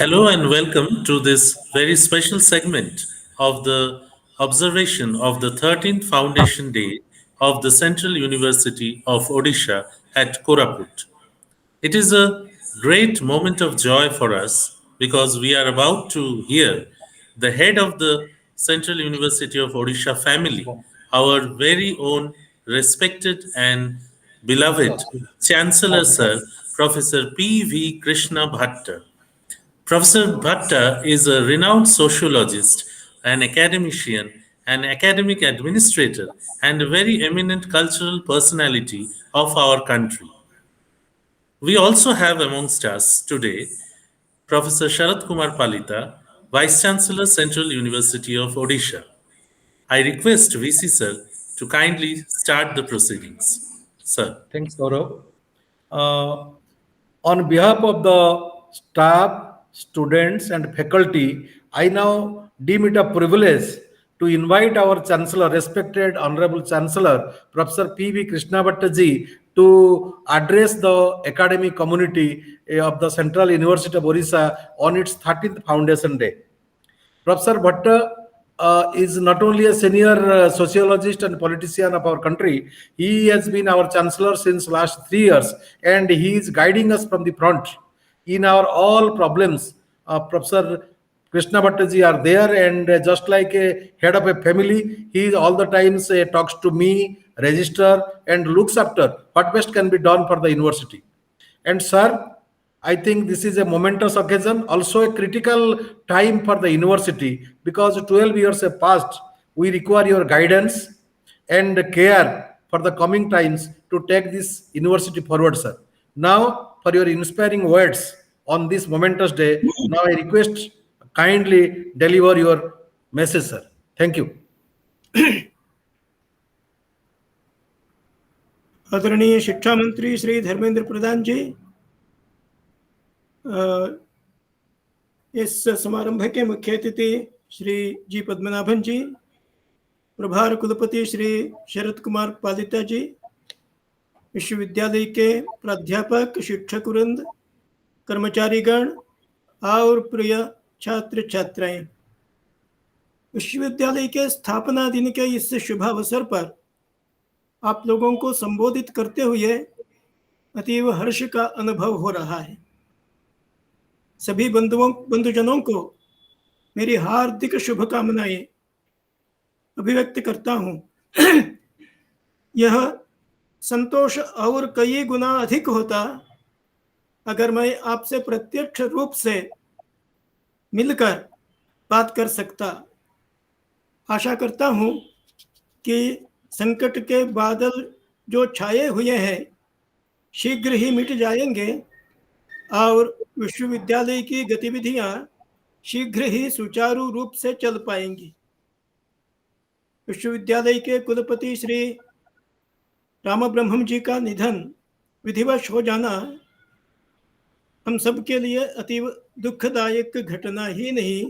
Hello and welcome to this very special segment of the observation of the 13th Foundation Day of the Central University of Odisha at Koraput. It is a great moment of joy for us because we are about to hear the head of the Central University of Odisha family, our very own respected and beloved Chancellor Sir, Professor P.V. Krishna Bhatta. Professor Bhatta is a renowned sociologist, an academician, an academic administrator, and a very eminent cultural personality of our country. We also have amongst us today Professor Sharat Kumar Palita, Vice Chancellor, Central University of Odisha. I request VC sir to kindly start the proceedings. Sir. Thanks, Gaurav. Uh, on behalf of the staff, students, and faculty, I now deem it a privilege to invite our Chancellor, respected Honorable Chancellor, Professor P.V. Krishna Bhattaji, to address the academic community of the Central University of Orissa on its 13th Foundation Day. Professor Bhatta is not only a senior sociologist and politician of our country, he has been our chancellor since last 3 years, and he is guiding us from the front in our all problems. Professor Krishna Bhattaji are there, and just like a head of a family, he is all the times talks to me, register, and looks after what best can be done for the university. And sir, I think this is a momentous occasion, also a critical time for the university because 12 years have passed. We require your guidance and care for the coming times to take this university forward, sir. Now, for your inspiring words on this momentous day, now I request kindly deliver your message, sir. Thank you. आदरणीय शिक्षा मंत्री श्री धर्मेंद्र प्रधान जी, इस समारंभ के मुख्य अतिथि श्री जी पद्मनाभन जी, प्रभार कुलपति श्री शरद कुमार पालिता जी, विश्वविद्यालय के प्राध्यापक, शिक्षक वृंद, कर्मचारीगण और प्रिय छात्र छात्राएं, विश्वविद्यालय के स्थापना दिन के इस शुभ अवसर पर आप लोगों को संबोधित करते हुए अतीव हर्ष का अनुभव हो रहा है। सभी बंधुजनों को मेरी हार्दिक शुभकामनाएं अभिव्यक्त करता हूं। यह संतोष और कई गुना अधिक होता अगर मैं आपसे प्रत्यक्ष रूप से मिलकर बात कर सकता। आशा करता हूं कि संकट के बादल जो छाए हुए हैं शीघ्र ही मिट जाएंगे और विश्वविद्यालय की गतिविधियां शीघ्र ही सुचारू रूप से चल पाएंगी। विश्वविद्यालय के कुलपति श्री राम ब्रह्मम जी का निधन विधिवश हो जाना हम सबके लिए अतीव दुखदायक घटना ही नहीं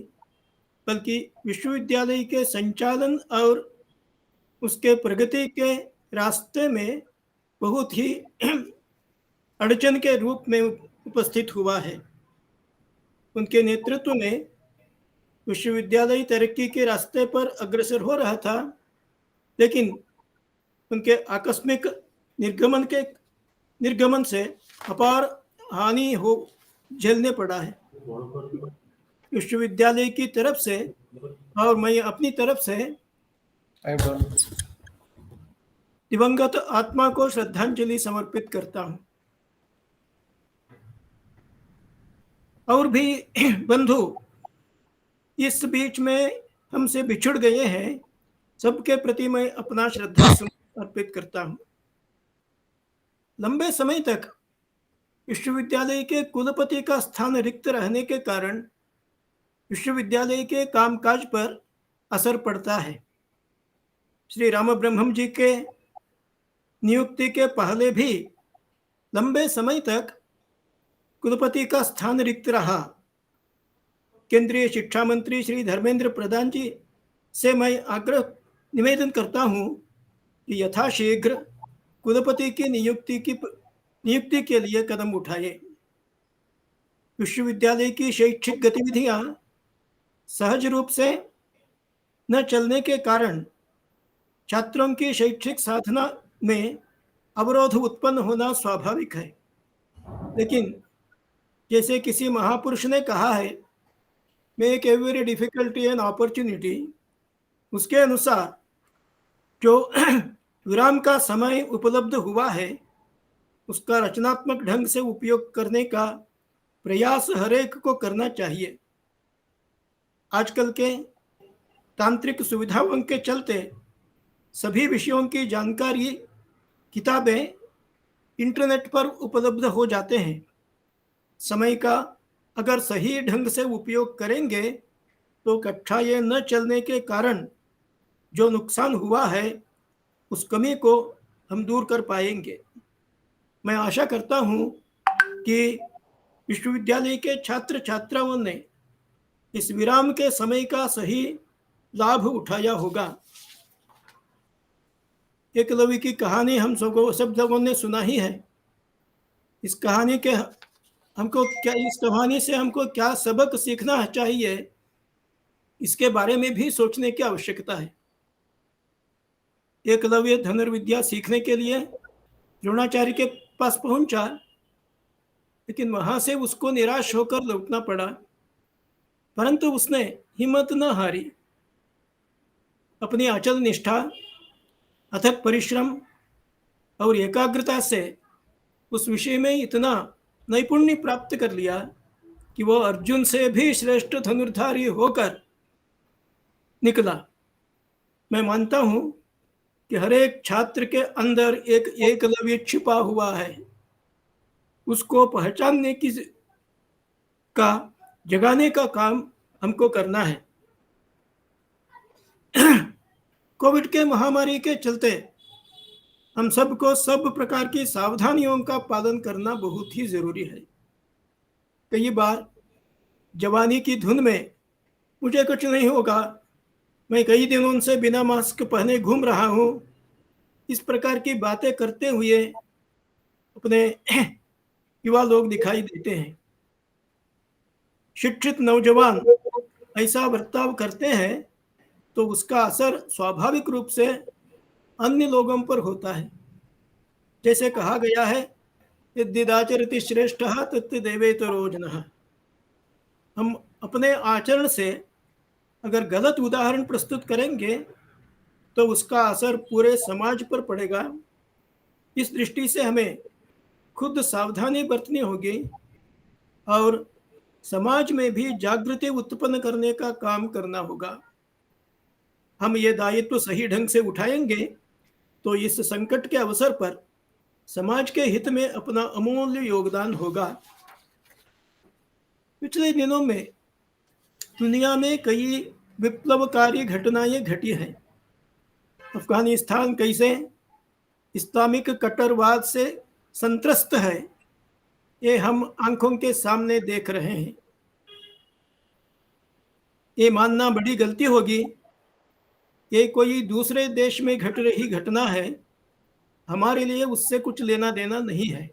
बल्कि विश्वविद्यालय के संचालन और उसके प्रगति के रास्ते में बहुत ही अड़चन के रूप में उपस्थित हुआ है। उनके नेतृत्व में विश्वविद्यालय तरक्की के रास्ते पर अग्रसर हो रहा था, लेकिन उनके आकस्मिक निर्गमन से अपार हानि हो झेलने पड़ा है। विश्वविद्यालय की तरफ से और मैं अपनी तरफ से दिवंगत आत्मा को श्रद्धांजलि समर्पित करता हूं। और भी बंधु इस बीच में हमसे बिछुड़ गए हैं, सबके प्रति मैं अपना श्रद्धा अर्पित करता हूं। लंबे समय तक विश्वविद्यालय के कुलपति का स्थान रिक्त रहने के कारण विश्वविद्यालय के कामकाज पर असर पड़ता है। श्री राम ब्रह्मम जी के नियुक्ति के पहले भी लंबे समय तक कुलपति का स्थान रिक्त रहा। केंद्रीय शिक्षा मंत्री श्री धर्मेंद्र प्रधान जी से मैं आग्रह निवेदन करता हूं कि यथाशीघ्र कुलपति की नियुक्ति के लिए कदम उठाए। विश्वविद्यालय की शैक्षिक गतिविधियां सहज रूप से न चलने के कारण छात्रों की शैक्षिक साधना में अवरोध उत्पन्न होना स्वाभाविक है। लेकिन जैसे किसी महापुरुष ने कहा है, make every difficulty an opportunity, उसके अनुसार जो विराम का समय उपलब्ध हुआ है उसका रचनात्मक ढंग से उपयोग करने का प्रयास हरेक को करना चाहिए। आजकल के तांत्रिक सुविधाओं के चलते सभी विषयों की जानकारी किताबें इंटरनेट पर उपलब्ध हो जाते हैं। समय का अगर सही ढंग से उपयोग करेंगे तो कक्षाएं न चलने के कारण जो नुकसान हुआ है उस कमी को हम दूर कर पाएंगे। मैं आशा करता हूं कि विश्वविद्यालय के छात्र छात्राओं ने इस विराम के समय का सही लाभ उठाया होगा। एकलव्य की कहानी हम सब लोगों ने सुना ही है। इस कहानी से हमको क्या सबक सीखना चाहिए, इसके बारे में भी सोचने की आवश्यकता है। एकलव्य धनुर्विद्या सीखने के लिए द्रोणाचार्य के पास पहुंचा, लेकिन वहां से उसको निराश होकर लौटना पड़ा, परंतु उसने हिम्मत न हारी। अपनी अचल निष्ठा, अथक परिश्रम और एकाग्रता से उस विषय में इतना नैपुण्य प्राप्त कर लिया कि वो अर्जुन से भी श्रेष्ठ धनुर्धारी होकर निकला। मैं मानता हूं कि हर एक छात्र के अंदर एक एकलव्य छिपा हुआ है, उसको पहचानने की का जगाने का काम हमको करना है। कोविड के महामारी के चलते हम सबको सब प्रकार की सावधानियों का पालन करना बहुत ही जरूरी है। कई बार जवानी की धुन में मुझे कुछ नहीं होगा, मैं कई दिनों से बिना मास्क पहने घूम रहा हूँ, इस प्रकार की बातें करते हुए अपने युवा लोग दिखाई देते हैं। शिक्षित नौजवान ऐसा बर्ताव करते हैं तो उसका असर स्वाभाविक रूप से अन्य लोगों पर होता है। जैसे कहा गया है, यद्यदाचरति श्रेष्ठः तत्तदेवेतरो जनः। हम अपने आचरण से अगर गलत उदाहरण प्रस्तुत करेंगे तो उसका असर पूरे समाज पर पड़ेगा। इस दृष्टि से हमें खुद सावधानी बरतनी होगी और समाज में भी जागृति उत्पन्न करने का काम करना होगा। हम ये दायित्व सही ढंग से उठाएंगे तो इस संकट के अवसर पर समाज के हित में अपना अमूल्य योगदान होगा। पिछले दिनों में दुनिया में कई विप्लवकारी घटनाएं घटी हैं। अफगानिस्तान कैसे इस्लामिक कट्टरवाद से संत्रस्त है, ये हम आंखों के सामने देख रहे हैं। ये मानना बड़ी गलती होगी ये कोई दूसरे देश में घट रही घटना है, हमारे लिए उससे कुछ लेना देना नहीं है।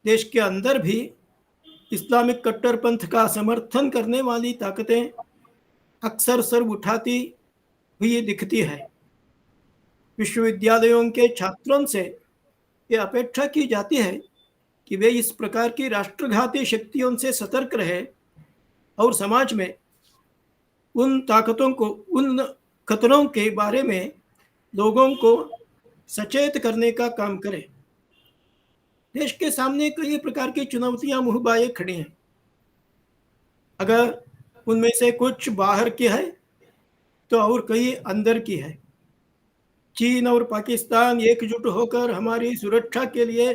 देश के अंदर भी इस्लामिक कट्टरपंथ का समर्थन करने वाली ताकतें अक्सर सर उठाती हुई दिखती है। विश्वविद्यालयों के छात्रों से ये अपेक्षा की जाती है कि वे इस प्रकार की राष्ट्रघाती शक्तियों से सतर्क रहे और समाज में उन ताकतों को, उन खतरों के बारे में लोगों को सचेत करने का काम करें। देश के सामने कई प्रकार की चुनौतियां मुहबाए खड़ी हैं। अगर उनमें से कुछ बाहर की है तो और कई अंदर की है। चीन और पाकिस्तान एकजुट होकर हमारी सुरक्षा के लिए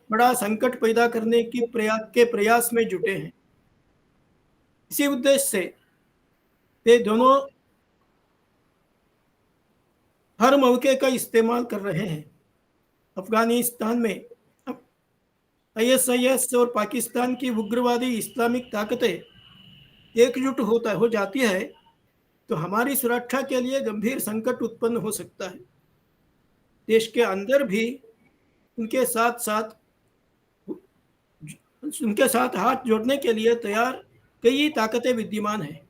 बड़ा संकट पैदा करने की प्रयास में जुटे हैं। इसी उद्देश्य से वे दोनों हर मौके का इस्तेमाल कर रहे हैं। अफगानिस्तान में ISIS और पाकिस्तान की उग्रवादी इस्लामिक ताकतें एकजुट हो जाती है तो हमारी सुरक्षा के लिए गंभीर संकट उत्पन्न हो सकता है। देश के अंदर भी उनके साथ साथ उनके साथ हाथ जोड़ने के लिए तैयार कई ताकतें विद्यमान हैं।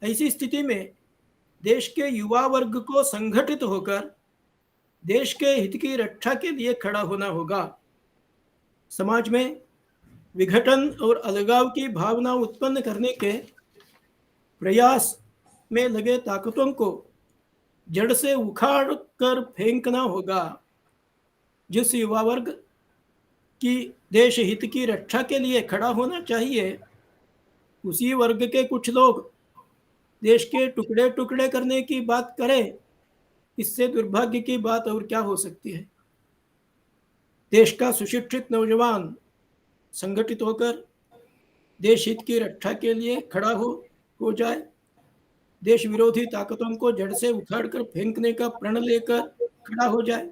ऐसी स्थिति में देश के युवा वर्ग को संगठित होकर देश के हित की रक्षा के लिए खड़ा होना होगा। समाज में विघटन और अलगाव की भावना उत्पन्न करने के प्रयास में लगे ताकतों को जड़ से उखाड़ कर फेंकना होगा। जिस युवा वर्ग की देश हित की रक्षा के लिए खड़ा होना चाहिए, उसी वर्ग के कुछ लोग देश के टुकड़े टुकड़े करने की बात करें, इससे दुर्भाग्य की बात और क्या हो सकती है। देश का सुशिक्षित नौजवान संगठित होकर देश हित की रक्षा के लिए खड़ा हो जाए, देश विरोधी ताकतों को जड़ से उखाड़कर फेंकने का प्रण लेकर खड़ा हो जाए,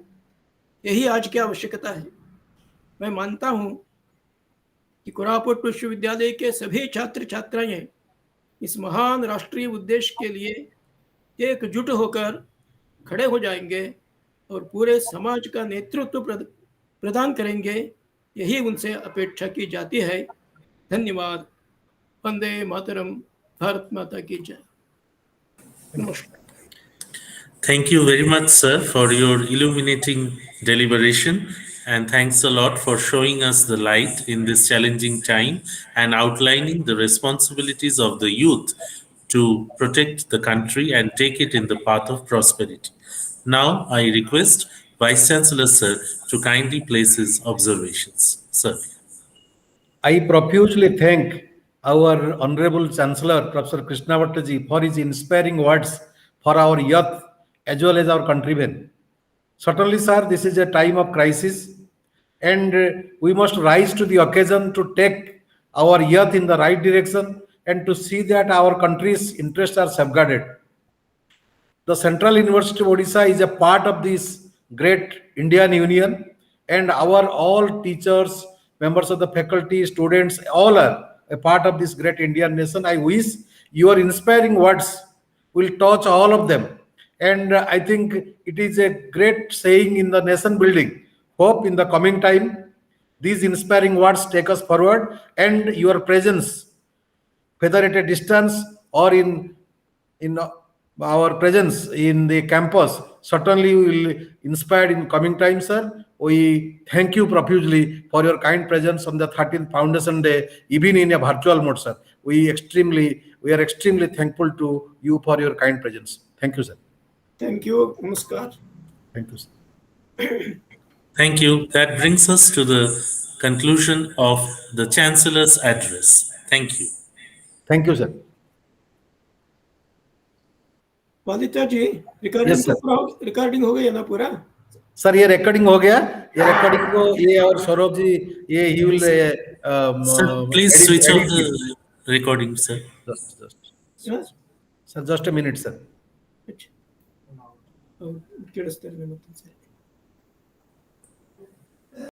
यही आज की आवश्यकता है। मैं मानता हूं कि कोरापुट विश्वविद्यालय के सभी छात्र छात्राएं इस महान राष्ट्रीय उद्देश्य के लिए एकजुट होकर खड़े हो जाएंगे और पूरे समाज का नेतृत्व प्रदान करेंगे, यही उनसे अपेक्षा की जाती है। धन्यवाद। वंदे मातरम। भारत माता की जय। नमस्कार। Thank you very much, sir, for your illuminating deliberation. And thanks a lot for showing us the light in this challenging time and outlining the responsibilities of the youth to protect the country and take it in the path of prosperity. Now, I request Vice Chancellor, sir, to kindly place his observations. Sir. I profusely thank our Honorable Chancellor, Professor Krishna Bhattaji, for his inspiring words for our youth as well as our countrymen. Certainly, sir, this is a time of crisis, and we must rise to the occasion to take our youth in the right direction and to see that our country's interests are safeguarded. The Central University of Odisha is a part of this great Indian Union, and our all teachers, members of the faculty, students, all are a part of this great Indian nation. I wish your inspiring words will touch all of them. And I think it is a great saying in the nation building. Hope in the coming time, these inspiring words take us forward, and your presence, whether at a distance or in our presence in the campus, certainly will inspire in coming time, sir. We thank you profusely for your kind presence on the 13th Foundation Day, even in a virtual mode, sir. We are extremely thankful to you for your kind presence. Thank you, sir. Thank you. Namaskar. Thank you, sir. Thank you. That brings us to the conclusion of the Chancellor's address. Thank you. Thank you, sir. Aditya ji, Yes, sir. Recording हो गई ना पूरा? Sir ये recording हो गया, ये recording को ये और सौरभ जी ये he will Sir, please switch off the recording, sir. Sir, just a minute, sir. अच्छा, केड़े स्तर में मतलब सर